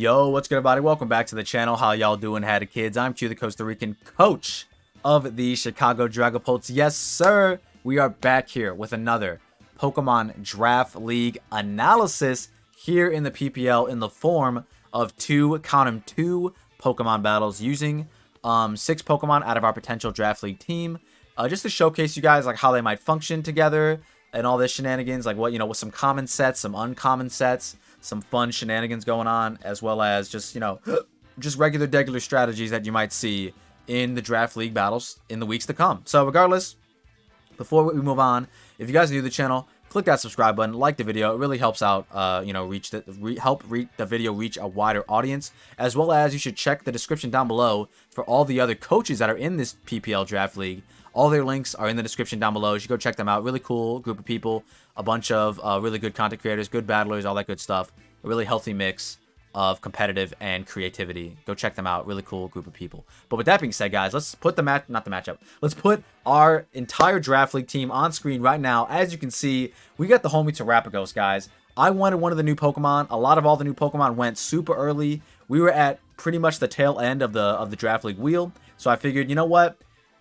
Yo, what's good, everybody? Welcome back to the channel. How y'all doing, Had kids? I'm Q, the Costa Rican coach of the Chicago Dragapults. Yes, sir. We are back here with another Pokemon Draft League analysis here in the PPL in the form of two Pokemon battles using 6 Pokemon out of our potential Draft League team, just to showcase you guys like how they might function together and all this shenanigans, like what, with some common sets, some uncommon sets, some fun shenanigans going on, as well as just, just regular strategies that you might see in the Draft League battles in the weeks to come. So regardless, before we move on, if you guys are new to the channel, click that subscribe button, like the video. It really helps out, help the video reach a wider audience, as well as you should check the description down below for all the other coaches that are in this PPL Draft League. All their links are in the description down below. You should go check them out. Really cool group of people, a bunch of really good content creators, good battlers, all that good stuff. A really healthy mix of competitive and creativity. Go check them out. Really cool group of people. But with that being said, guys, let's put the matchup. Let's put our entire Draft League team on screen right now. As you can see, we got the homie Terrapagos, guys. I wanted one of the new Pokemon. A lot of all the new Pokemon went super early. We were at pretty much the tail end of the Draft League wheel. So I figured, you know what?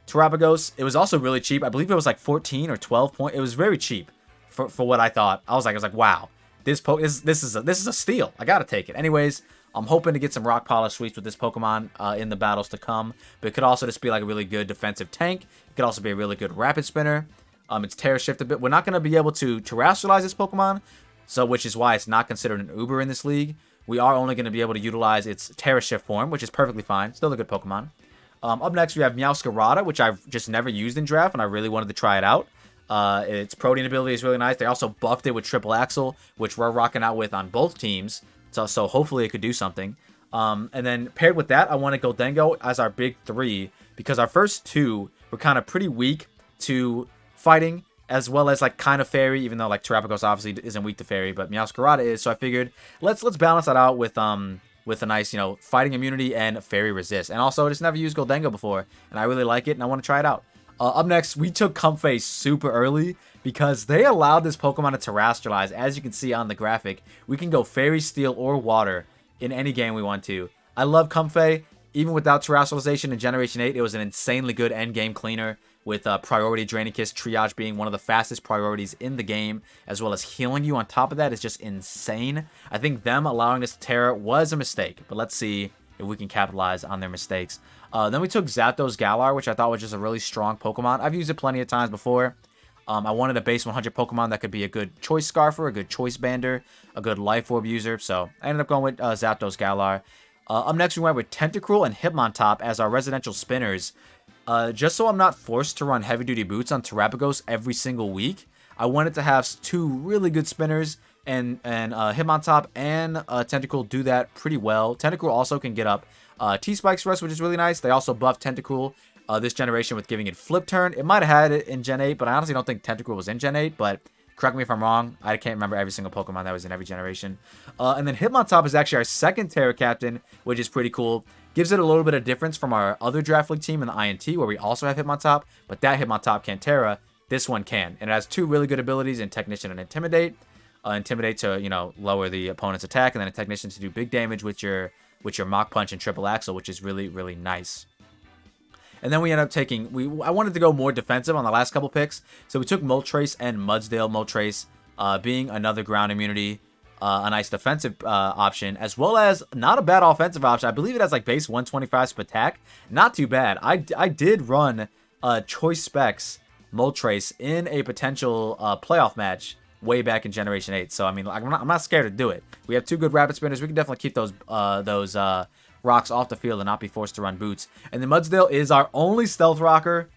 Terrapagos, it was also really cheap. I believe it was like 14 or 12 points. It was very cheap for what I thought. I was like, wow, this is a steal. I gotta take it. Anyways, I'm hoping to get some rock polish sweeps with this Pokemon in the battles to come. But it could also just be like a really good defensive tank. It could also be a really good rapid spinner. It's Terra Shift a bit. We're not gonna be able to terrestrialize this Pokemon, so which is why it's not considered an Uber in this league. We are only gonna be able to utilize its Terra Shift form, which is perfectly fine. Still a good Pokemon. Up next, we have Meowscarada, which I've just never used in draft, and I really wanted to try it out. Its protein ability is really nice. They also buffed it with Triple Axel, which we're rocking out with on both teams. So hopefully it could do something. And then paired with that, I wanted Gholdengo as our big 3, because our first 2 were kind of pretty weak to fighting, as well as like kind of fairy, even though like Terrapagos obviously isn't weak to fairy, but Meowscarada is. So I figured let's balance that out with a nice, fighting immunity and fairy resist. And also, I just never used Gholdengo before, and I really like it, and I want to try it out. Up next, we took Comfey super early because they allowed this Pokemon to terrestrialize. As you can see on the graphic, we can go fairy, steel, or water in any game we want to. I love Comfey. Even without terrestrialization in Generation 8, it was an insanely good endgame cleaner, with priority Drainicus triage being one of the fastest priorities in the game, as well as healing you on top of that is just insane. I think them allowing us to Terra was a mistake, but let's see if we can capitalize on their mistakes. Then we took Zapdos Galar, which I thought was just a really strong Pokemon. I've used it plenty of times before. I wanted a base 100 Pokemon that could be a good Choice Scarfer, a good Choice Bander, a good Life Orb user, so I ended up going with Zapdos Galar. Up next, we went with Tentacruel and Hitmontop as our residential spinners. Just so I'm not forced to run heavy-duty boots on Terrapagos every single week, I wanted to have 2 really good spinners, and Hitmontop and Tentacruel do that pretty well. Tentacruel also can get up T-Spikes for us, which is really nice. They also buffed Tentacruel this generation with giving it Flip Turn. It might have had it in Gen 8, but I honestly don't think Tentacruel was in Gen 8, but correct me if I'm wrong. I can't remember every single Pokemon that was in every generation. And then Hitmontop is actually our second Terra Captain, which is pretty cool. Gives it a little bit of difference from our other Draft League team in the INT, where we also have Hitmontop, but that Hitmontop can't Terra. This one can. And it has 2 really good abilities in Technician and Intimidate. Intimidate to, lower the opponent's attack, and then a Technician to do big damage with your Mach Punch and Triple Axel, which is really, really nice. And then we end up taking, I wanted to go more defensive on the last couple picks, so we took Moltres and Mudsdale. Moltres being another ground immunity, a nice defensive option, as well as not a bad offensive option. I believe it has like base 125 attack. Not too bad. I did run Choice Specs Moltres in a potential playoff match way back in Generation 8. So, I mean, I'm not scared to do it. We have 2 good rapid spinners. We can definitely keep those rocks off the field and not be forced to run boots. And the Mudsdale is our only stealth rocker.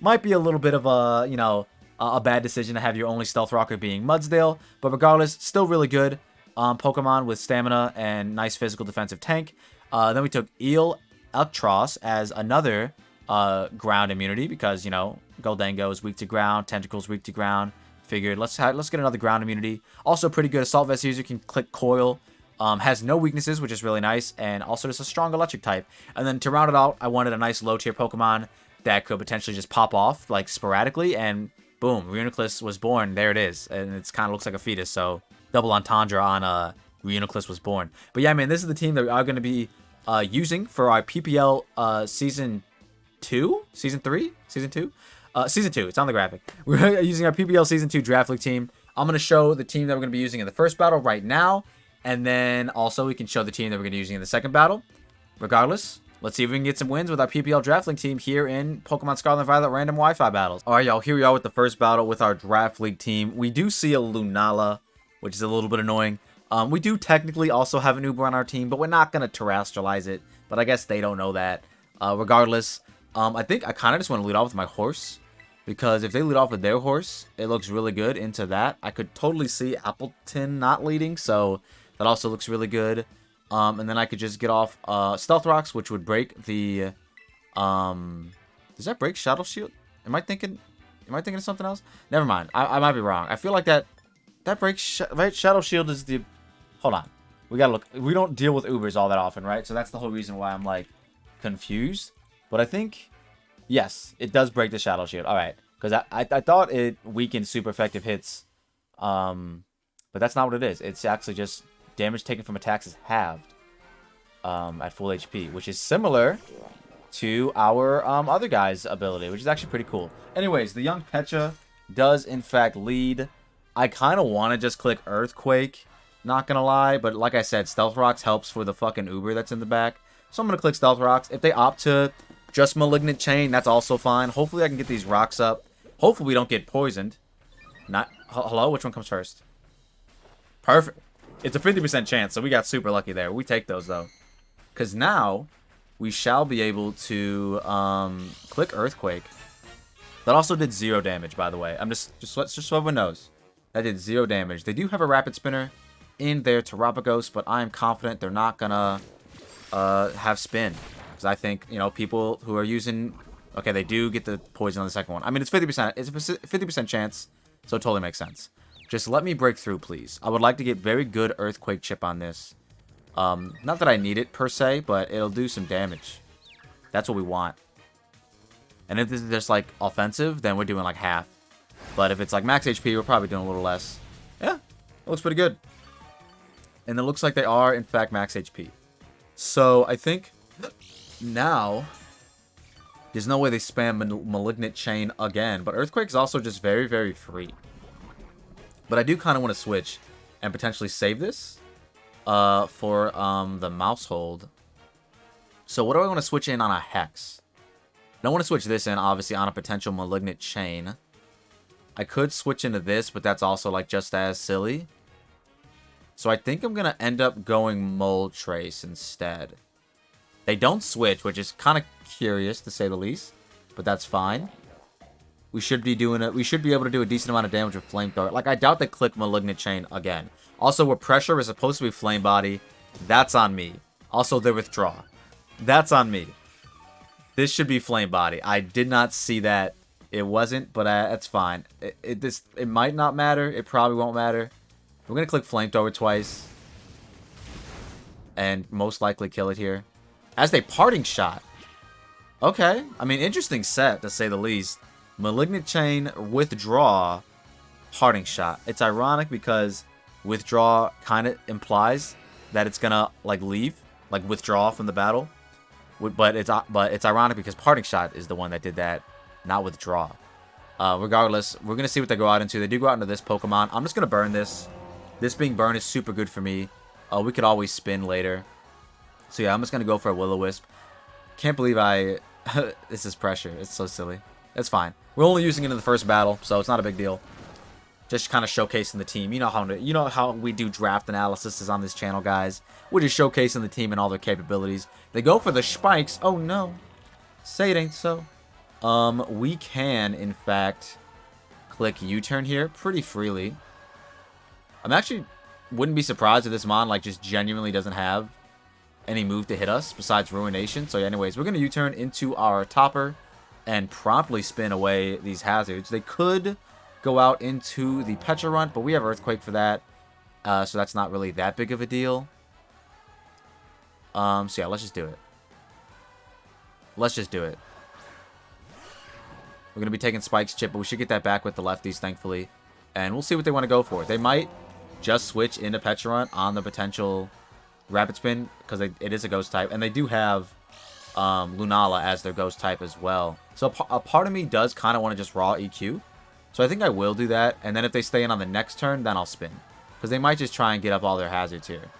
Might be a little bit of a, a bad decision to have your only stealth rocker being Mudsdale, but regardless, still really good Pokemon with stamina and nice physical defensive tank. Then we took Eel Elktros as another ground immunity because, Gholdengo is weak to ground, Tentacle's weak to ground. Figured let's get another ground immunity. Also pretty good Assault Vest user, can click Coil. Has no weaknesses, which is really nice, and also just a strong electric type. And then to round it out, I wanted a nice low tier Pokemon that could potentially just pop off like sporadically, and boom, Reuniclus was born. There it is, and it kind of looks like a fetus. So double entendre on Reuniclus was born. But yeah, man, this is the team that we are going to be using for our PPL Season 2? Season 3? Season 2? Season 2. It's on the graphic. We're using our PPL Season 2 Draft League team. I'm going to show the team that we're going to be using in the first battle right now. And then also we can show the team that we're going to be using in the second battle. Regardless, let's see if we can get some wins with our PPL Draft League team here in Pokemon Scarlet and Violet random Wi-Fi battles. Alright, y'all. Here we are with the first battle with our Draft League team. We do see a Lunala, which is a little bit annoying. We do technically also have an Uber on our team, but we're not going to terrestrialize it. But I guess they don't know that. Regardless, I think I kind of just want to lead off with my horse. Because if they lead off with their horse, it looks really good into that. I could totally see Appleton not leading, so that also looks really good. And then I could just get off Stealth Rocks, which would break the... does that break Shadow Shield? Am I thinking of something else? Never mind. I might be wrong. I feel like that breaks... right? Shadow Shield is the... Hold on. We gotta look. We don't deal with Ubers all that often, right? So that's the whole reason why I'm, like, confused. But I think... Yes, it does break the Shadow Shield. Alright. Because I thought it weakened super effective hits. But that's not what it is. It's actually just damage taken from attacks is halved at full HP. Which is similar to our other guy's ability. Which is actually pretty cool. Anyways, the young Pecha does in fact lead. I kind of want to just click Earthquake. Not going to lie. But like I said, Stealth Rocks helps for the fucking Uber that's in the back. So I'm going to click Stealth Rocks. If they opt to... just Malignant Chain, that's also fine. Hopefully I can get these rocks up. Hopefully we don't get poisoned. Hello? Which one comes first? Perfect. It's a 50% chance, so we got super lucky there. We take those, though. Because now, we shall be able to click Earthquake. That also did 0 damage, by the way. Just so everyone knows. That did 0 damage. They do have a Rapid Spinner in their Terapagos, but I am confident they're not going to have Spin. Because I think, you know, people who are using... Okay, they do get the poison on the second one. I mean, it's 50%. It's a 50% chance, so it totally makes sense. Just let me break through, please. I would like to get very good Earthquake chip on this. Not that I need it, per se, but it'll do some damage. That's what we want. And if this is just, like, offensive, then we're doing, like, half. But if it's, like, max HP, we're probably doing a little less. Yeah, it looks pretty good. And it looks like they are, in fact, max HP. So, I think... Now, there's no way they spam Malignant Chain again. But Earthquake is also just very, very free. But I do kind of want to switch and potentially save this for the Mouse Hold. So what do I want to switch in on a Hex? I don't want to switch this in, obviously, on a potential Malignant Chain. I could switch into this, but that's also, like, just as silly. So I think I'm going to end up going Mold Trace instead. They don't switch, which is kind of curious to say the least, but that's fine. We should be doing it. We should be able to do a decent amount of damage with Flamethrower. Like, I doubt they click Malignant Chain again. Also, where Pressure is supposed to be Flame Body, that's on me. Also, their Withdraw, that's on me. This should be Flame Body. I did not see that. It wasn't, but that's fine. It might not matter. It probably won't matter. We're gonna click Flamethrower twice, and most likely kill it here. As a Parting Shot. Okay. I mean, interesting set, to say the least. Malignant Chain, Withdraw, Parting Shot. It's ironic because Withdraw kind of implies that it's going to, like, leave. Like, withdraw from the battle. But it's ironic because Parting Shot is the one that did that, not Withdraw. Regardless, we're going to see what they go out into. They do go out into this Pokemon. I'm just going to burn this. This being burned is super good for me. We could always spin later. So yeah, I'm just going to go for a Will-O-Wisp. Can't believe this is pressure. It's so silly. It's fine. We're only using it in the first battle, so it's not a big deal. Just kind of showcasing the team. You know how we do draft analysis on this channel, guys. We're just showcasing the team and all their capabilities. They go for the spikes. Oh, no. Say it ain't so. We can, in fact, click U-turn here pretty freely. I'm actually... wouldn't be surprised if this mon, like, just genuinely doesn't have any move to hit us besides Ruination. So anyways, we're going to U-turn into our Topper and promptly spin away these hazards. They could go out into the Pecharunt, but we have Earthquake for that. So that's not really that big of a deal. So yeah, let's just do it. Let's just do it. We're going to be taking Spike's chip, but we should get that back with the lefties, thankfully. And we'll see what they want to go for. They might just switch into Pecharunt on the potential Rapid Spin, because it is a Ghost type, and they do have Lunala as their Ghost type as well. So a part of me does kind of want to just raw EQ. So I think I will do that, and then if they stay in on the next turn, then I'll spin. Because they might just try and get up all their hazards here.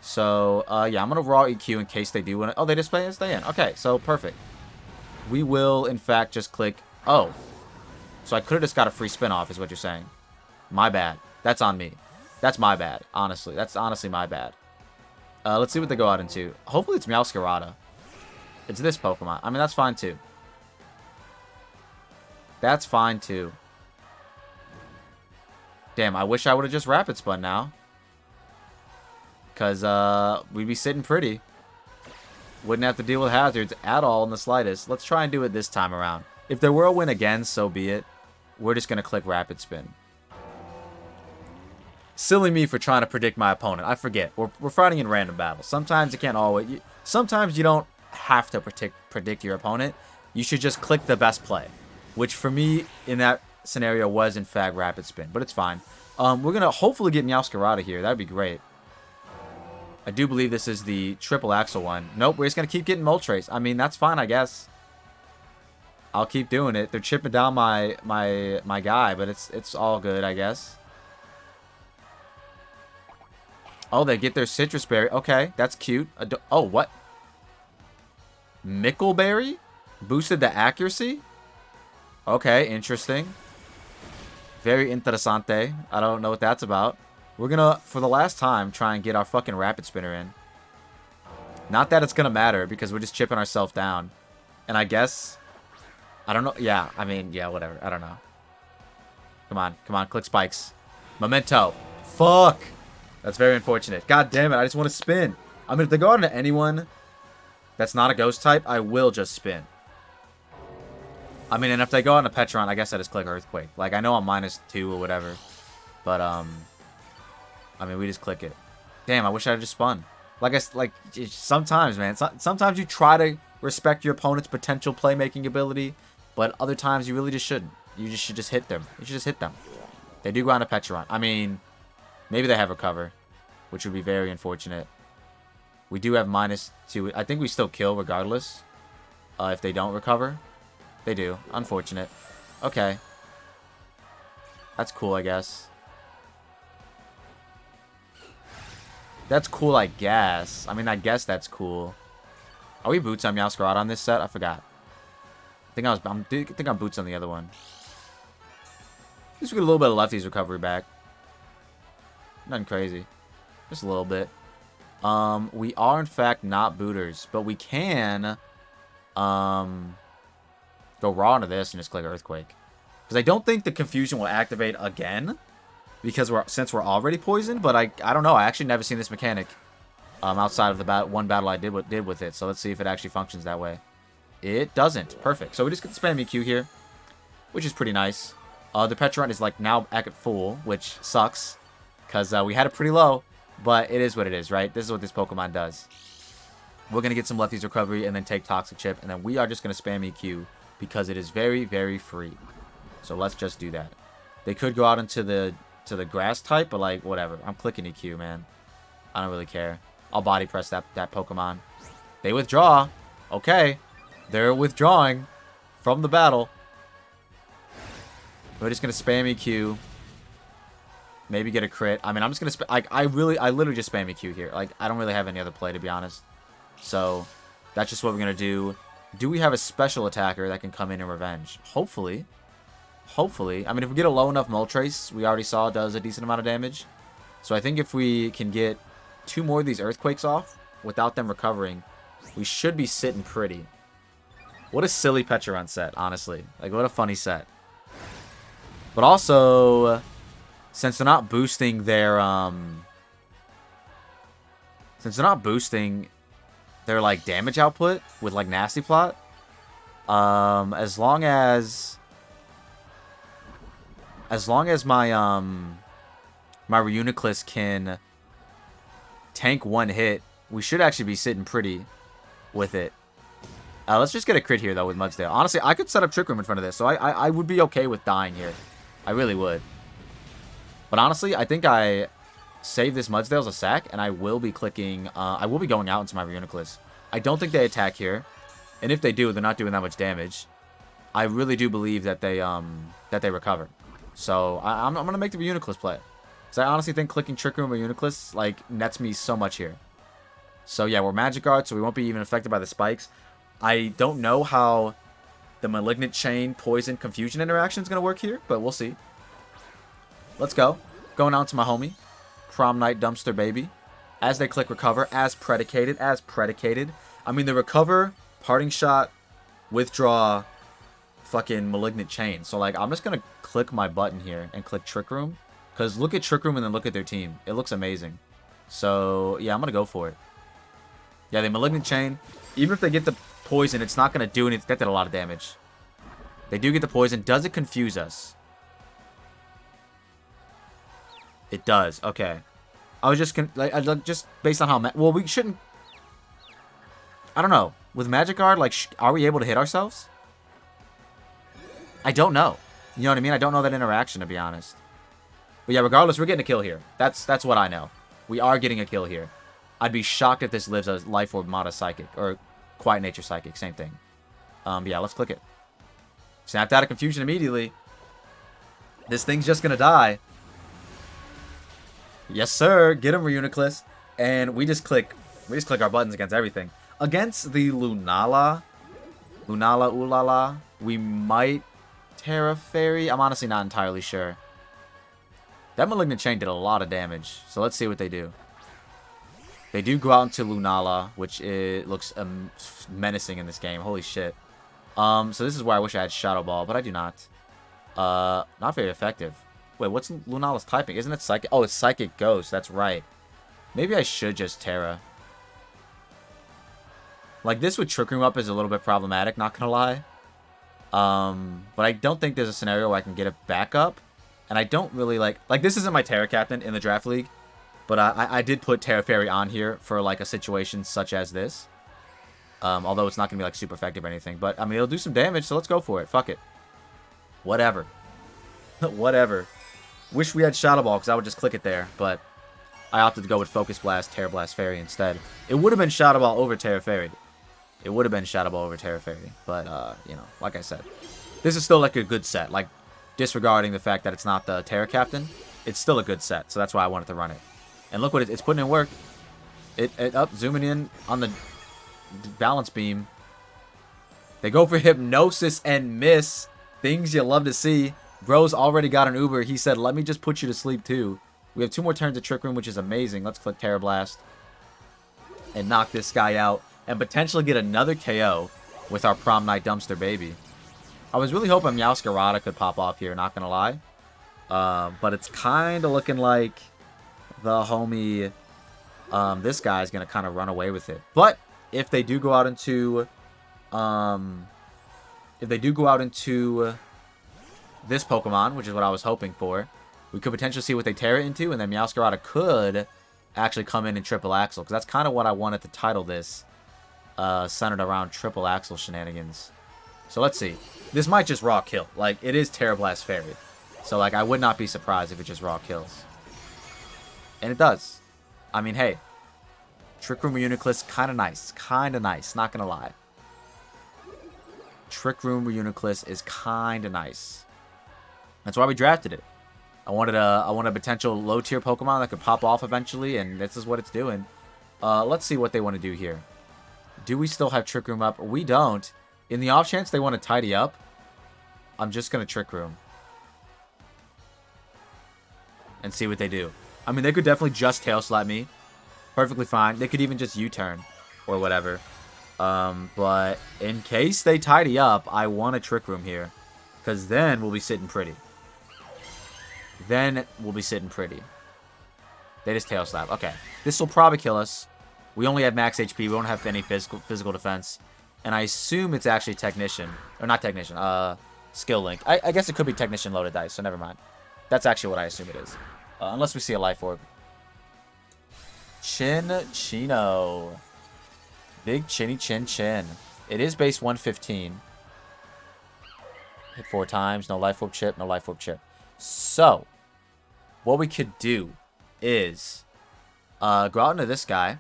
So, yeah, I'm going to raw EQ in case they do want to... Oh, they just stay in. Okay, so perfect. We will, in fact, just click... Oh. So I could have just got a free spin off, is what you're saying. My bad. That's on me. That's my bad, honestly. That's honestly my bad. Let's see what they go out into. Hopefully it's Meowscarada. It's this Pokemon. I mean, that's fine, too. That's fine, too. Damn, I wish I would have just Rapid Spun now. Because, we'd be sitting pretty. Wouldn't have to deal with hazards at all in the slightest. Let's try and do it this time around. If there were a win again, so be it. We're just going to click Rapid Spin. Silly me for trying to predict my opponent. I forget. We're fighting in random battles. Sometimes you can't always... Sometimes you don't have to predict your opponent. You should just click the best play. Which for me, in that scenario, was in fact Rapid Spin. But it's fine. We're going to hopefully get Meowscarada here. That'd be great. I do believe this is the triple Axel one. Nope, we're just going to keep getting Moltres. I mean, that's fine, I guess. I'll keep doing it. They're chipping down my guy, but it's all good, I guess. Oh, they get their Citrus Berry. Okay, that's cute. Oh, what? Mickleberry? Boosted the accuracy? Okay, interesting. Very interesante. I don't know what that's about. We're gonna, for the last time, try and get our fucking Rapid Spinner in. Not that it's gonna matter, because we're just chipping ourselves down. And I guess... I don't know. Yeah, I mean, yeah, whatever. I don't know. Come on. Come on. Click spikes. Memento. Fuck. That's very unfortunate. God damn it. I just want to spin. I mean, if they go on to anyone that's not a Ghost type, I will just spin. I mean, and if they go on to Pecharunt, I guess I just click Earthquake. Like, I know I'm -2 or whatever. But, I mean, we just click it. Damn, I wish I had just spun. Like, sometimes, man. Sometimes you try to respect your opponent's potential playmaking ability, but other times you really just shouldn't. You should just hit them. You should just hit them. They do go on to Pecharunt. I mean, maybe they have Recover, which would be very unfortunate. We do have -2. I think we still kill regardless. If they don't recover. They do. Unfortunate. Okay. That's cool, I guess. That's cool, I guess. I mean, I guess that's cool. Are we boots on Meowscarada on this set? I forgot. I think I'm boots on the other one. At least we get a little bit of lefty's recovery back. Nothing crazy. Just a little bit. We are in fact not booters, but we can go raw into this and just click Earthquake. Because I don't think the confusion will activate again. Because since we're already poisoned, but I don't know. I actually never seen this mechanic outside of the one battle I did with it. So let's see if it actually functions that way. It doesn't. Perfect. So we just get the spam EQ here, which is pretty nice. The Pecharunt is like now back at full, which sucks because we had it pretty low, but it is what it is, right? This is what this Pokemon does. We're gonna get some Lefty's recovery and then take Toxic Chip, and then we are just gonna spam EQ because it is very, very free. So let's just do that. They could go out into the grass type, but like whatever. I'm clicking EQ, man. I don't really care. I'll body press that Pokemon. They withdraw. Okay. They're withdrawing from the battle. We're just gonna spam EQ. Maybe get a crit. I mean, I'm just gonna I literally just spam EQ here. Like, I don't really have any other play, to be honest. So that's just what we're gonna do. Do we have a special attacker that can come in and revenge? Hopefully. Hopefully. I mean, if we get a low enough Moltres, we already saw it does a decent amount of damage. So I think if we can get 2 more of these Earthquakes off without them recovering, we should be sitting pretty. What a silly Pecharunt set, honestly. Like, what a funny set. But also, since they're not boosting their, like, damage output with, like, Nasty Plot, as long as my, my Reuniclus can tank 1 hit, we should actually be sitting pretty with it. Let's just get a crit here, though, with Mudsdale. Honestly, I could set up Trick Room in front of this, so I would be okay with dying here. I really would. But honestly, I think I save this Mudsdale as a sack, and I will be clicking, I will be going out into my Reuniclus. I don't think they attack here, and if they do, they're not doing that much damage. I really do believe that they recover. So I'm gonna make the Reuniclus play. Because I honestly think clicking Trick Room or Reuniclus, like, nets me so much here. So yeah, we're Magic Guard, so we won't be even affected by the spikes. I don't know how the Malignant Chain, Poison, Confusion interaction is going to work here, but we'll see. Let's go. Going out to my homie. Prom Night Dumpster Baby. As they click Recover, as predicated. I mean, the Recover, Parting Shot, Withdraw, fucking Malignant Chain. So, like, I'm just going to click my button here and click Trick Room. Because look at Trick Room and then look at their team. It looks amazing. So, yeah, I'm going to go for it. Yeah, they Malignant Chain. Even if they get the Poison, it's not going to do anything. That did a lot of damage. They do get the Poison. Does it confuse us? It does. Okay. I was just just based on how... Well, we shouldn't... I don't know. With Magic Guard, like, are we able to hit ourselves? I don't know. You know what I mean? I don't know that interaction, to be honest. But yeah, regardless, we're getting a kill here. That's what I know. We are getting a kill here. I'd be shocked if this lives as Life Orb Mata Psychic. Or Quiet Nature Psychic. Same thing. Yeah, let's click it. Snapped out of Confusion immediately. This thing's just going to die. Yes, sir. Get him, Reuniclus. And we just click our buttons against everything. Against the Lunala, Ulala, we might Terra Fairy. I'm honestly not entirely sure. That Malignant Chain did a lot of damage. So let's see what they do. They do go out into Lunala, which looks menacing in this game. Holy shit. So this is where I wish I had Shadow Ball, but I do not. Not very effective. Wait, what's Lunala's typing? Isn't it Psychic? Oh, it's Psychic Ghost. That's right. Maybe I should just Terra. Like, this with Trick Room up is a little bit problematic, not gonna lie. But I don't think there's a scenario where I can get it back up. And I don't really like this isn't my Terra Captain in the Draft League. But I did put Terra Fairy on here for, like, a situation such as this. Although it's not going to be, like, super effective or anything. But, I mean, it'll do some damage, so let's go for it. Fuck it. Whatever. Whatever. Wish we had Shadow Ball, because I would just click it there. But I opted to go with Focus Blast, Terra Blast Fairy instead. It would have been Shadow Ball over Terra Fairy. It would have been Shadow Ball over Terra Fairy. But, you know, like I said. This is still, like, a good set. Like, disregarding the fact that it's not the Terra Captain, it's still a good set. So that's why I wanted to run it. And look what it's putting in work. Zooming in on the balance beam. They go for Hypnosis and miss. Things you love to see. Bro's already got an Uber. He said, let me just put you to sleep too. We have 2 more turns of Trick Room, which is amazing. Let's click Terra Blast. And knock this guy out. And potentially get another KO with our Prom Night Dumpster Baby. I was really hoping Meowscarada could pop off here, not going to lie. But it's kind of looking like the homie, this guy's going to kind of run away with it. But if they do go out into, this Pokemon, which is what I was hoping for, we could potentially see what they tear it into, and then Meowscarada could actually come in and Triple Axel, because that's kind of what I wanted to title this, centered around Triple Axel shenanigans. So let's see. This might just raw kill. Like, it is Terra Blast Fairy. So, like, I would not be surprised if it just raw kills. And it does. I mean, hey. Trick Room Reuniclus, kind of nice. Kind of nice. Not going to lie. Trick Room Reuniclus is kind of nice. That's why we drafted it. I wanted a potential low-tier Pokemon that could pop off eventually, and this is what it's doing. Let's see what they want to do here. Do we still have Trick Room up? We don't. In the off chance they want to tidy up, I'm just going to Trick Room. And see what they do. I mean, they could definitely just Tail Slap me. Perfectly fine. They could even just U-turn. Or whatever. But in case they tidy up, I want a Trick Room here. Because then we'll be sitting pretty. Then we'll be sitting pretty. They just Tail Slap. Okay. This will probably kill us. We only have max HP. We don't have any physical defense. And I assume it's actually Technician. Or not Technician. Skill Link. I guess it could be Technician loaded dice, so never mind. That's actually what I assume it is. Unless we see a Life Orb. Chino. Big Chinny Chin Chin. It is base 115. Hit 4 times. No Life Orb chip. No Life Orb chip. So, what we could do is go out into this guy.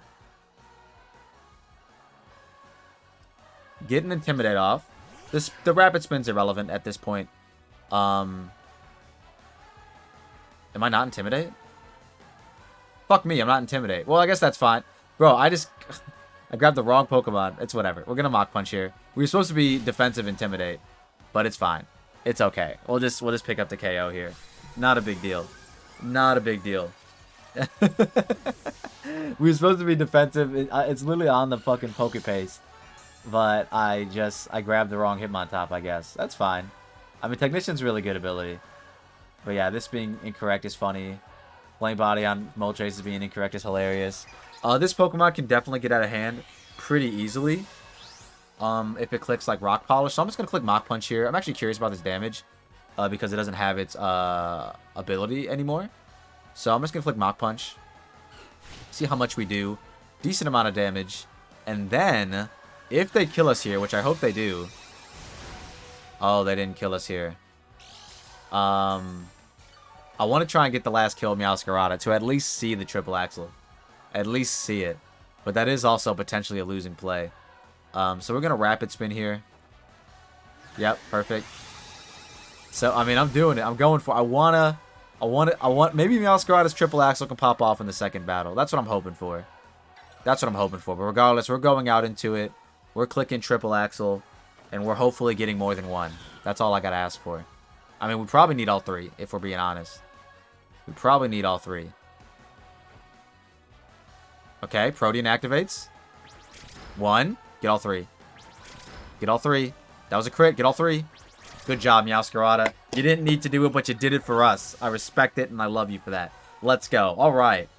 Get an Intimidate off. The Rapid Spin's irrelevant at this point. Am I not Intimidate? Fuck me, I'm not Intimidate. Well, I guess that's fine. Bro, I grabbed the wrong Pokemon. It's whatever. We're gonna Mach Punch here. We were supposed to be Defensive Intimidate, but it's fine. It's okay. We'll just pick up the KO here. Not a big deal. Not a big deal. We were supposed to be defensive. It's literally on the fucking Pokepaste. But I grabbed the wrong Hitmontop, I guess. That's fine. I mean, Technician's really good ability. But yeah, this being incorrect is funny. Flame Body on Moltres being incorrect is hilarious. This Pokemon can definitely get out of hand pretty easily. If it clicks like Rock Polish. So I'm just going to click Mach Punch here. I'm actually curious about this damage. Because it doesn't have its ability anymore. So I'm just going to click Mach Punch. See how much we do. Decent amount of damage. And then, if they kill us here, which I hope they do. Oh, they didn't kill us here. I want to try and get the last kill of Meowscarada to at least see the triple Axel. At least see it. But that is also potentially a losing play. So we're going to Rapid Spin here. Yep, perfect. So, I mean, I'm doing it. I'm going for maybe Meowscarada's triple Axel can pop off in the second battle. That's what I'm hoping for. That's what I'm hoping for. But regardless, we're going out into it. We're clicking triple Axel. And we're hopefully getting more than one. That's all I got to ask for. I mean, we probably need all three, if we're being honest. We probably need all three. Okay, Protean activates. One. Get all three. Get all three. That was a crit. Get all three. Good job, Meowscarada. You didn't need to do it, but you did it for us. I respect it, and I love you for that. Let's go. All right.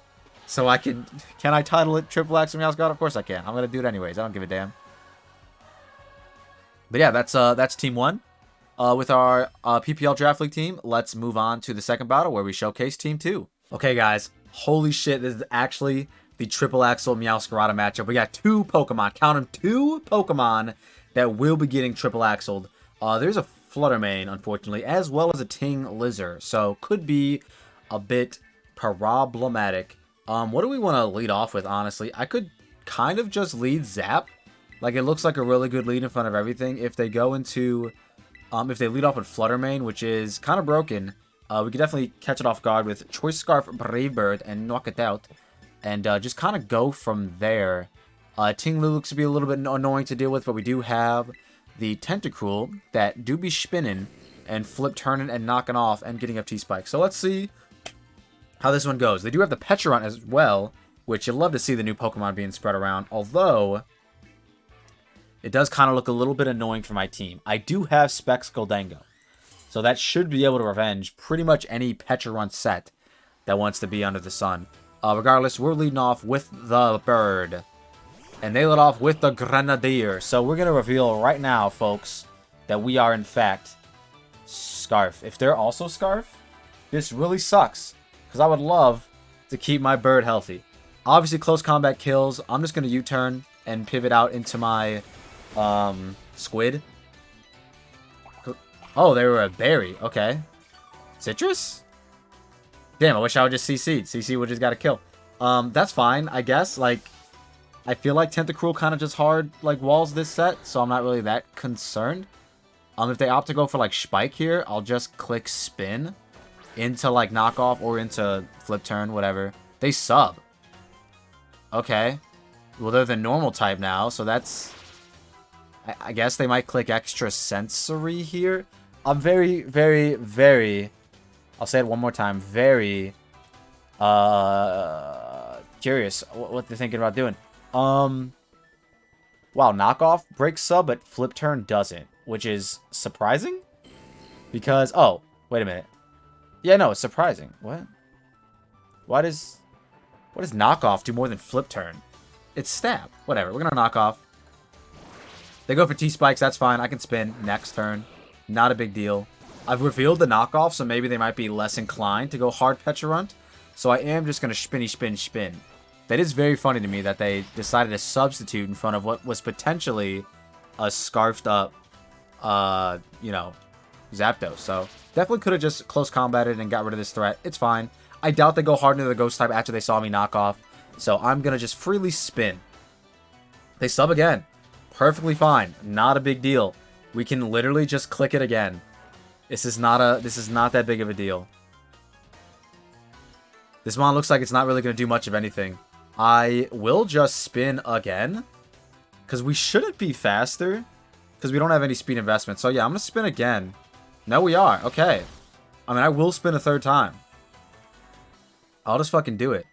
So I can I title it Triple Axel Meowscarada? Of course I can. I'm going to do it anyways. I don't give a damn. But yeah, that's Team 1. With our PPL Draft League team, let's move on to the second battle where we showcase Team 2. Okay, guys. Holy shit, this is actually the Triple Axel Meowscarada matchup. We got 2 Pokemon. Count them, 2 Pokemon that will be getting Triple Axeled. There's a Fluttermane, unfortunately, as well as a Ting Lizard. So, could be a bit problematic. What do we want to lead off with, honestly? I could kind of just lead Zap. Like, it looks like a really good lead in front of everything. If they go into... if they lead off with Fluttermane, which is kind of broken, we could definitely catch it off guard with Choice Scarf, Brave Bird, and knock it out. And just kind of go from there. Ting Lu looks to be a little bit annoying to deal with, but we do have the Tentacruel that do be spinning and flip turning and knocking off and getting up T-Spike. So let's see how this one goes. They do have the Pecharunt as well, which you'd love to see the new Pokemon being spread around, although it does kind of look a little bit annoying for my team. I do have Specs Goldango, so that should be able to revenge pretty much any Pecharunt set that wants to be under the sun. Regardless, we're leading off with the Bird, and they led off with the Grenadier. So we're going to reveal right now, folks, that we are in fact Scarf. If they're also Scarf, this really sucks, because I would love to keep my Bird healthy. Obviously, close combat kills. I'm just going to U-turn and pivot out into my Squid. Oh, they were a berry. Okay. Citrus? Damn, I wish I would just CC'd. CC would just got a kill. That's fine, I guess. Like, I feel like Tentacruel kind of just hard, like, walls this set, so I'm not really that concerned. If they opt to go for, like, Spike here, I'll just click Spin into, like, Knockoff or into Flip Turn, whatever. They sub. Okay. Well, they're the normal type now, so that's... I guess they might click Extra Sensory here. I'm very, very, very... I'll say it one more time. Very... curious what they're thinking about doing. Wow, Knockoff breaks sub, but Flip Turn doesn't. Which is surprising. Because... Oh, wait a minute. Yeah, no, it's surprising. What? What does Knockoff do more than Flip Turn? It's Stab. Whatever. We're going to knock off. They go for T-Spikes. That's fine. I can spin next turn. Not a big deal. I've revealed the knockoff, so maybe they might be less inclined to go hard Pecharunt. So I am just going to spinny spin spin. That is very funny to me that they decided to substitute in front of what was potentially a scarfed up, you know, Zapdos. So definitely could have just close combated and got rid of this threat. It's fine. I doubt they go hard into the ghost type after they saw me knock off. So I'm going to just freely spin. They sub again. Perfectly fine. Not a big deal. We can literally just click it again. This is not that big of a deal. This mon looks like it's not really going to do much of anything. I will just spin again. Because we shouldn't be faster. Because we don't have any speed investment. So yeah, I'm going to spin again. No, we are. Okay. I mean, I will spin a third time. I'll just fucking do it.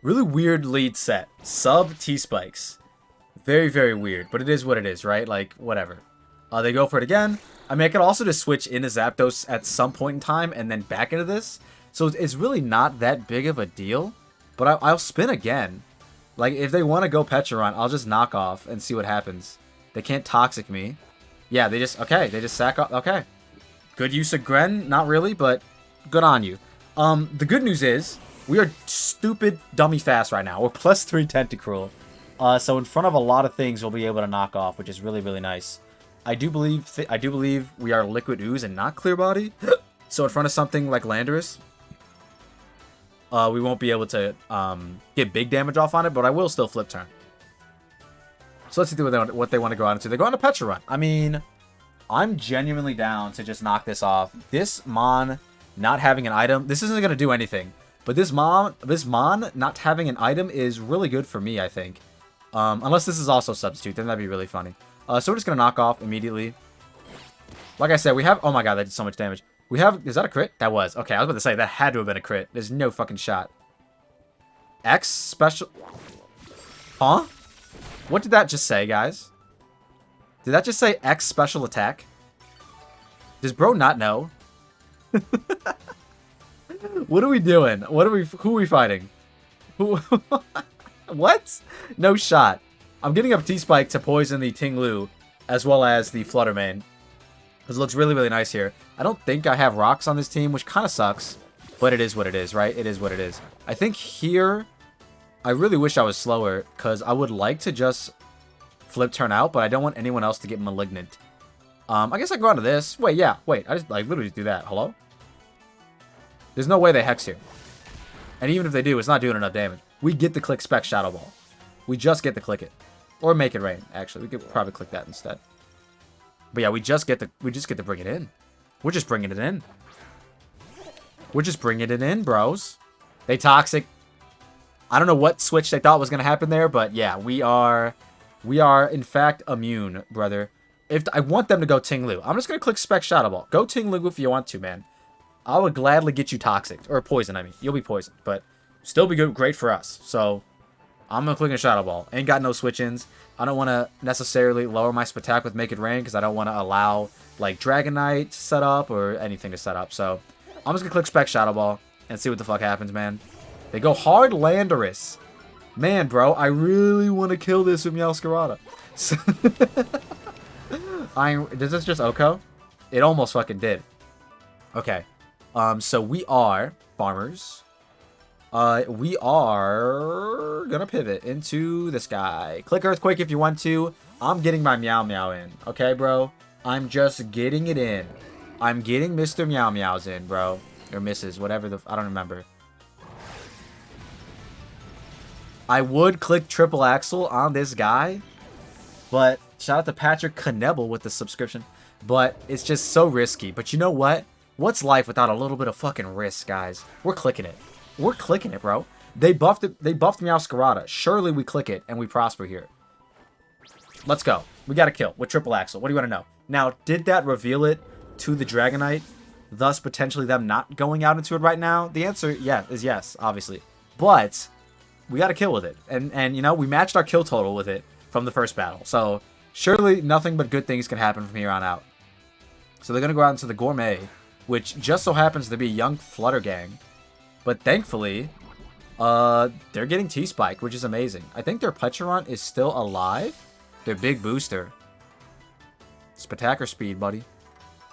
Really weird lead set. Sub T-Spikes. Very, very weird. But it is what it is, right? Like, whatever. They go for it again. I mean, I could also just switch into Zapdos at some point in time and then back into this. So it's really not that big of a deal. But I'll spin again. Like, if they want to go Pecharunt, I'll just knock off and see what happens. They can't Toxic me. Yeah, they just... Okay, they just sack off. Okay. Good use of Gren. Not really, but good on you. The good news is, we are stupid dummy fast right now. We're plus 3 Tentacruel. So in front of a lot of things, we'll be able to knock off, which is really, really nice. I do believe we are Liquid Ooze and not Clear Body. So in front of something like Landorus, we won't be able to get big damage off on it, but I will still Flip Turn. So let's see what they want to go out into. They go on to Pecharunt. I mean, I'm genuinely down to just knock this off. This Mon not having an item, this isn't going to do anything. But this Mon not having an item is really good for me, I think. Unless this is also Substitute, then that'd be really funny. So we're just going to knock off immediately. Like I said, we have... Oh my god, that did so much damage. We have... Is that a crit? That was. Okay, I was about to say, that had to have been a crit. There's no fucking shot. X special... Huh? What did that just say, guys? Did that just say X special attack? Does bro not know? What are we doing? Who are we fighting? Who? What? No shot. I'm getting up T-Spike to poison the Tinglu as well as the Fluttermane. This looks really, really nice here. I don't think I have rocks on this team, which kind of sucks. But it is what it is, right? It is what it is. I think here, I really wish I was slower because I would like to just Flip Turn out, but I don't want anyone else to get Malignant. I guess I can go on to this. Wait, yeah. Wait, I just like literally just do that. Hello? There's no way they Hex here. And even if they do, it's not doing enough damage. We get to click Spec Shadow Ball. We just get to click it. Or Make It Rain, actually. We could probably click that instead. But yeah, we just get to bring it in. We're just bringing it in. We're just bringing it in, bros. They Toxic. I don't know what switch they thought was going to happen there, but yeah, we are in fact immune, brother. If I want them to go Tinglu, I'm just going to click Spec Shadow Ball. Go Tinglu if you want to, man. I would gladly get you Toxic. Or Poison, I mean. You'll be poisoned, but still be good, great for us. So, I'm going to click a Shadow Ball. Ain't got no switch-ins. I don't want to necessarily lower my Spatak with Make It Rain because I don't want to allow, like, Dragonite to set up or anything to set up. So, I'm just going to click Spec Shadow Ball and see what the fuck happens, man. They go hard Landorus. Man, bro, I really want to kill this with Meowscarada. Does this just Oko? It almost fucking did. Okay. So we are farmers. We are gonna pivot into this guy. Click Earthquake if you want to. I'm getting my Meow Meow in. Okay, bro? I'm just getting it in. I'm getting Mr. Meow Meows in, bro. Or Mrs. Whatever the... I don't remember. I would click Triple Axel on this guy. But shout out to Patrick Knebel with the subscription. But it's just so risky. But you know what? What's life without a little bit of fucking risk, guys? We're clicking it. We're clicking it, bro. They buffed it. They buffed Meowscarada. Surely we click it and we prosper here. Let's go. We got a kill with Triple Axel. What do you want to know? Now, did that reveal it to the Dragonite? Thus, potentially them not going out into it right now? The answer, yeah, is yes, obviously. But we got a kill with it. And you know, we matched our kill total with it from the first battle. So, surely nothing but good things can happen from here on out. So they're going to go out into the Gourmet, which just so happens to be Young Flutter Gang. But thankfully, they're getting T-Spike, which is amazing. I think their Pecharunt is still alive. Their big booster. Spectacular speed, buddy.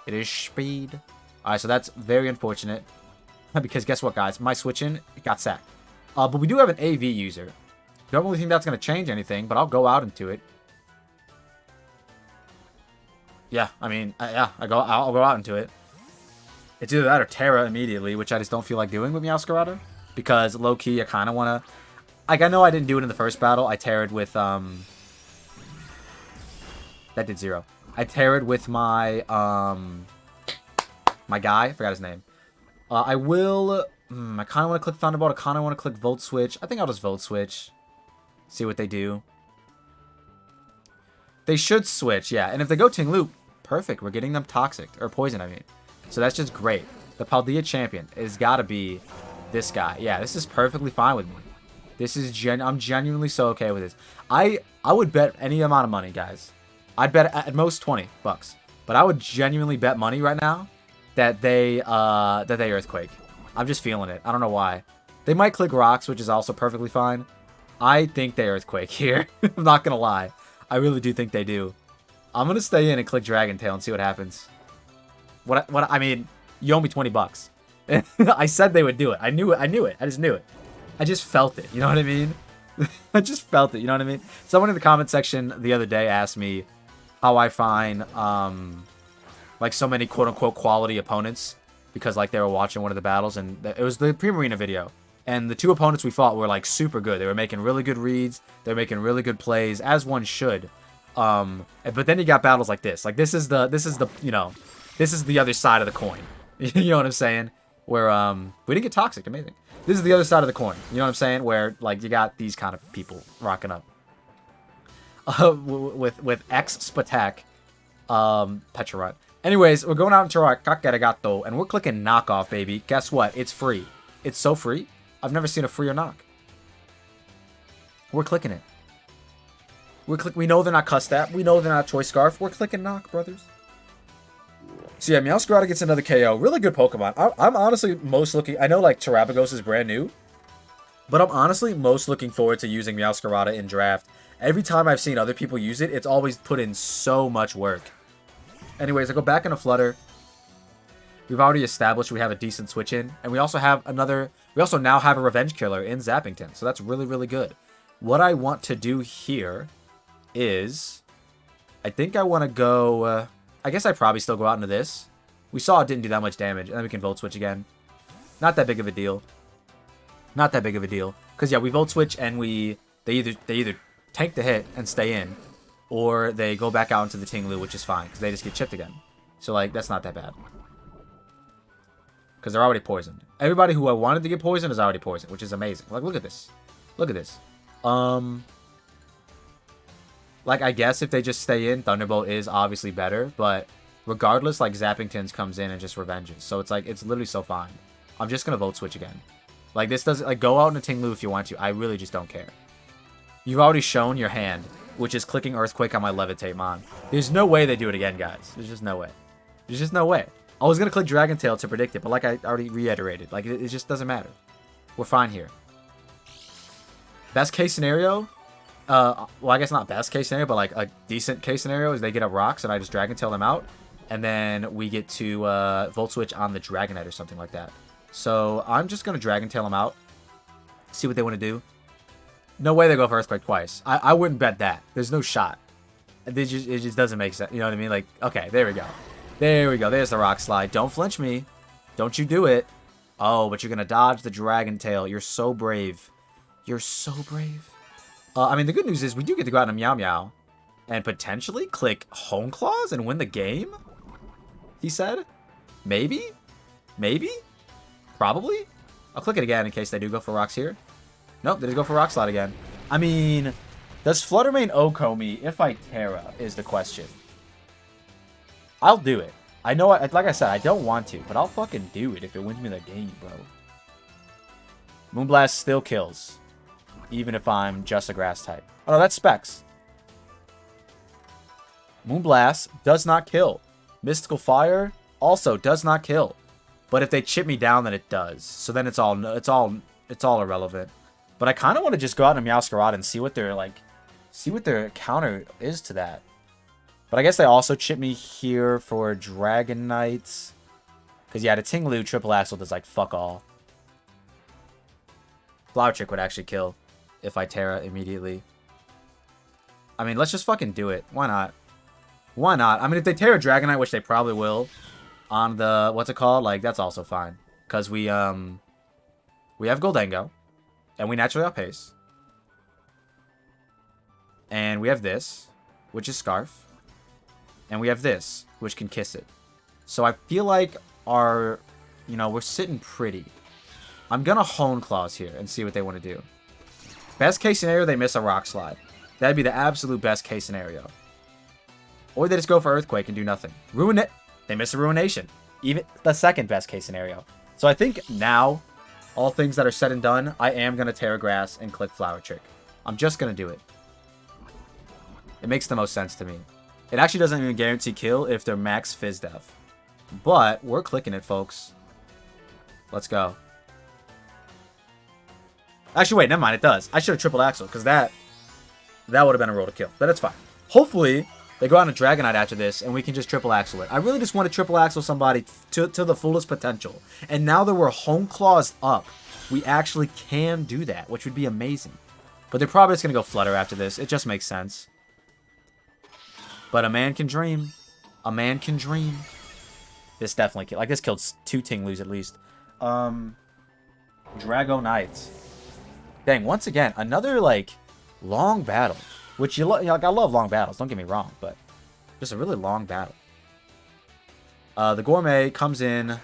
It is speed. Alright, so that's very unfortunate. Because guess what, guys? My switch in, it got sacked. But we do have an AV user. Don't really think that's going to change anything, but I'll go out into it. Yeah, I mean, yeah, I'll go out into it. It's either that or Terra immediately, which I just don't feel like doing with Meowscarada. Because low-key, I kind of want to... Like, I know I didn't do it in the first battle. I Terra'd with, That did 0. I Terra'd with my, my guy. I forgot his name. I will... I kind of want to click Thunderbolt. I kind of want to click Volt Switch. I think I'll just Volt Switch. See what they do. They should switch, yeah. And if they go Ting Loop, perfect. We're getting them Toxic. Or Poison, I mean. So that's just great. The Paldea champion has got to be this guy. Yeah, this is perfectly fine with me. This is I'm genuinely so okay with this. I would bet any amount of money, guys. I'd bet at most $20. But I would genuinely bet money right now that they Earthquake. I'm just feeling it. I don't know why. They might click Rocks, which is also perfectly fine. I think they Earthquake here. I'm not going to lie. I really do think they do. I'm going to stay in and click Dragon Tail and see what happens. I mean, you owe me $20. I said they would do it. I knew it. I just knew it. I just felt it. You know what I mean? I just felt it. You know what I mean? Someone in the comment section the other day asked me how I find, like, so many quote-unquote quality opponents. Because, like, they were watching one of the battles, and it was the Primarina video. And the 2 opponents we fought were, like, super good. They were making really good reads. They were making really good plays, as one should. But then you got battles like this. Like, this is the, you know, this is the other side of the coin. You know what I'm saying? Where, we didn't get Toxic. Amazing. This is the other side of the coin. You know what I'm saying? Where, like, you got these kind of people rocking up. With X Spatak, Petrarut. Anyways, we're going out into our Kakarigato, and we're clicking Knockoff, baby. Guess what? It's free. It's so free. I've never seen a free or knock. We're clicking it. We know they're not Custap. We know they're not Choice Scarf. We're clicking Knock, brothers. So yeah, Meowscarada gets another KO. Really good Pokemon. I'm honestly most looking... I know, like, Terrapagos is brand new, but I'm honestly most looking forward to using Meowscarada in Draft. Every time I've seen other people use it, it's always put in so much work. Anyways, I go back into Flutter. We've already established we have a decent switch in. And we also have another... We also now have a Revenge Killer in Zappington. So that's really, really good. What I want to do here is... I think I want to go... I guess I probably still go out into this. We saw it didn't do that much damage. And then we can Volt Switch again. Not that big of a deal. Not that big of a deal. Because, yeah, we Volt Switch and we... They either tank the hit and stay in. Or they go back out into the Ting Lu, which is fine, because they just get chipped again. So, like, that's not that bad. Because they're already poisoned. Everybody who I wanted to get poisoned is already poisoned, which is amazing. Like, look at this. Look at this. Like, I guess if they just stay in, Thunderbolt is obviously better. But regardless, like, Zappingtons comes in and just revenges. So it's like, it's literally so fine. I'm just going to Volt Switch again. Like, this doesn't, like, go out in a Ting Lu if you want to. I really just don't care. You've already shown your hand, which is clicking Earthquake on my Levitate Mon. There's no way they do it again, guys. There's just no way. There's just no way. I was going to click Dragon Tail to predict it, but like I already reiterated, like, it just doesn't matter. We're fine here. Best case scenario, well, I guess not best case scenario, but like a decent case scenario is they get up Rocks and I just Dragon Tail them out. And then we get to Volt Switch on the Dragonite or something like that. So I'm just going to Dragon Tail them out. See what they want to do. No way they go for Earthquake twice. I wouldn't bet that. There's no shot. It just doesn't make sense. You know what I mean? Like, okay, there we go. There we go. There's the Rock Slide. Don't flinch me. Don't you do it. Oh, but you're going to dodge the Dragon Tail. You're so brave. You're so brave. I mean, the good news is we do get to go out in a Meow Meow and potentially click Hone Claws and win the game, he said. Maybe? Maybe? Probably? I'll click it again in case they do go for Rocks here. Nope, they just go for Rock Slide again. I mean, does Fluttermane Oko me if I Terra is the question. I'll do it. I know, like I said, I don't want to, but I'll fucking do it if it wins me the game, bro. Moonblast still kills, even if I'm just a Grass type. Oh, no, that's Specs. Moonblast does not kill. Mystical Fire also does not kill. But if they chip me down, then it does. So then it's all irrelevant. But I kind of want to just go out and Meowscarada and see what their counter is to that. But I guess they also chip me here for Dragonite. Because, yeah, the Ting Lu Triple Axle does, like, fuck all. Flower Trick would actually kill if I Terra immediately. I mean, let's just fucking do it. Why not? Why not? I mean, if they Terra Dragonite, which they probably will, on the, what's it called? Like, that's also fine. Because we have Goldengo. And we naturally outpace. And we have this, which is Scarf. And we have this, which can Kiss It. So I feel like our, you know, we're sitting pretty. I'm going to Hone Claws here and see what they want to do. Best case scenario, they miss a Rock Slide. That'd be the absolute best case scenario. Or they just go for Earthquake and do nothing. Ruin it. They miss a Ruination. Even the second best case scenario. So I think now, all things that are said and done, I am going to Terra Grass and click Flower Trick. I'm just going to do it. It makes the most sense to me. It actually doesn't even guarantee kill if they're max Fizz Def. But we're clicking it, folks. Let's go. Actually, wait, never mind. It does. I should have triple Axel because that would have been a roll to kill. But it's fine. Hopefully, they go out on a Dragonite after this and we can just triple Axel it. I really just want to triple Axel somebody to the fullest potential. And now that we're Hone Claws up, we actually can do that, which would be amazing. But they're probably just going to go Flutter after this. It just makes sense. But a man can dream. A man can dream. This definitely killed. Like, this killed 2 Tinglus at least. Dragonite. Dang, once again, another, like, long battle. Which, like, I love long battles. Don't get me wrong. But just a really long battle. The Gourmet comes in.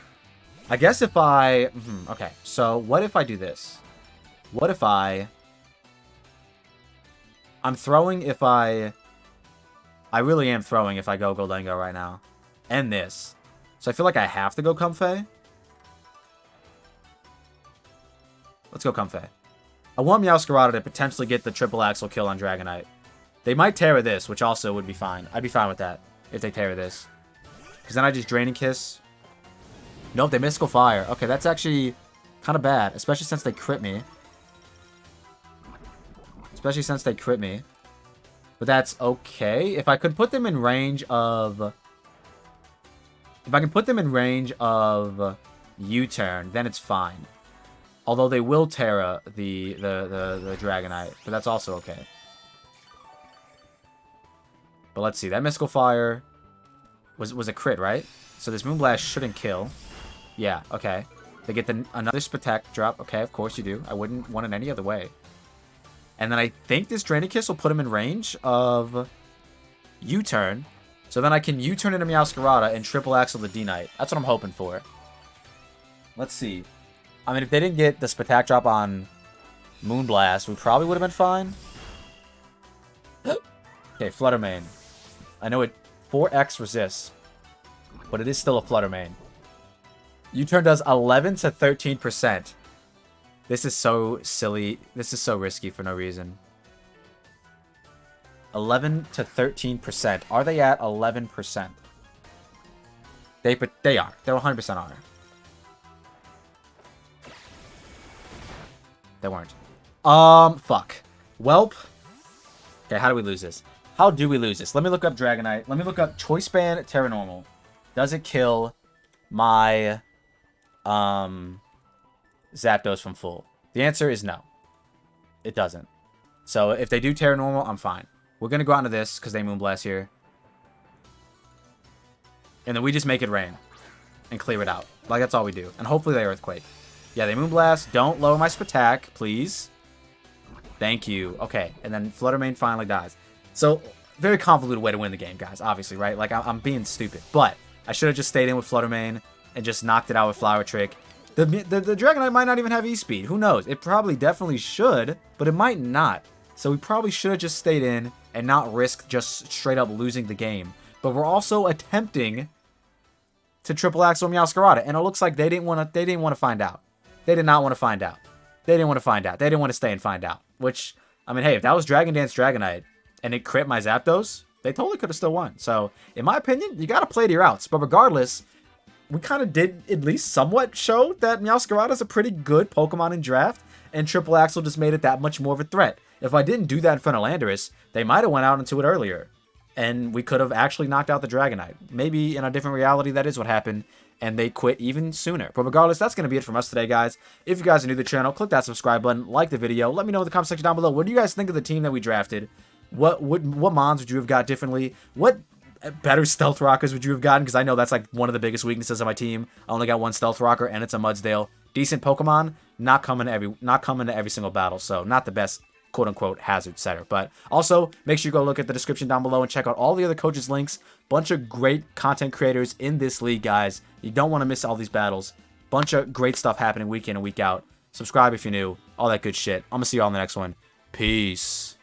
I guess if I... okay, so what if I do this? What if I... I'm throwing if I... I really am throwing if I go Goldengo right now. And this. So I feel like I have to go Comfey. Let's go Comfey. I want Meowscarada to potentially get the triple Axel kill on Dragonite. They might Terra this, which also would be fine. I'd be fine with that if they Terra this. Because then I just Draining Kiss. Nope, they Mystical Fire. Okay, that's actually kind of bad. Especially since they crit me. But that's okay. If I could put them in range of... If I can put them in range of U-turn, then it's fine. Although they will Terra the Dragonite. But that's also okay. But let's see. That Mystical Fire was a crit, right? So this Moonblast shouldn't kill. Yeah, okay. They get another Spatak drop. Okay, of course you do. I wouldn't want it any other way. And then I think this Draining Kiss will put him in range of U-turn. So then I can U-turn into Meowscarada and triple Axel the D-Knight. That's what I'm hoping for. Let's see. I mean, if they didn't get the Spatak drop on Moonblast, we probably would have been fine. Okay, Flutter Mane. I know it 4x resists, but it is still a Flutter Mane. U-turn does 11 to 13%. This is so silly. This is so risky for no reason. 11 to 13%. Are they at 11%? They are. They 100% are. They weren't. Fuck. Welp. Okay, how do we lose this? How do we lose this? Let me look up Dragonite. Let me look up Choice Band Terra Normal. Does it kill my Zapdos from full? The answer is no. It doesn't. So if they do Terra Normal, I'm fine. We're going to go on to this because they Moonblast here. And then we just make it rain. And clear it out. Like, that's all we do. And hopefully they Earthquake. Yeah, they Moonblast. Don't lower my Spatak, please. Thank you. Okay, and then Flutter Mane finally dies. So, very convoluted way to win the game, guys. Obviously, right? Like, I'm being stupid. But I should have just stayed in with Flutter Mane and just knocked it out with Flower Trick. The Dragonite might not even have E-Speed. Who knows? It probably definitely should, but it might not. So we probably should have just stayed in and not risk just straight up losing the game. But we're also attempting to triple Axel Meowscarada, and it looks like they didn't want to find out. They did not want to find out. They didn't want to find out. They didn't want to stay and find out. Which, I mean, hey, if that was Dragon Dance Dragonite and it crit my Zapdos, they totally could have still won. So, in my opinion, you got to play to your outs. But regardless, we kind of did at least somewhat show that Meowscarada is a pretty good Pokemon in draft, and Triple Axel just made it that much more of a threat. If I didn't do that in front of Landorus, they might have went out into it earlier, and we could have actually knocked out the Dragonite. Maybe in a different reality, that is what happened, and they quit even sooner. But regardless, that's going to be it from us today, guys. If you guys are new to the channel, click that subscribe button, like the video. Let me know in the comment section down below. What do you guys think of the team that we drafted? What mons would you have got differently? What better Stealth Rockers would you have gotten? Because I know that's like one of the biggest weaknesses of my team. I only got one Stealth Rocker, and it's a Mudsdale. Decent Pokemon, not coming to every single battle, so not the best quote-unquote hazard setter. But also, make sure you go look at the description down below and check out all the other coaches' links. Bunch of great content creators in this league, guys. You don't want to miss all these battles. Bunch of great stuff happening week in and week out. Subscribe if you're new. All that good shit. I'm going to see you all in the next one. Peace.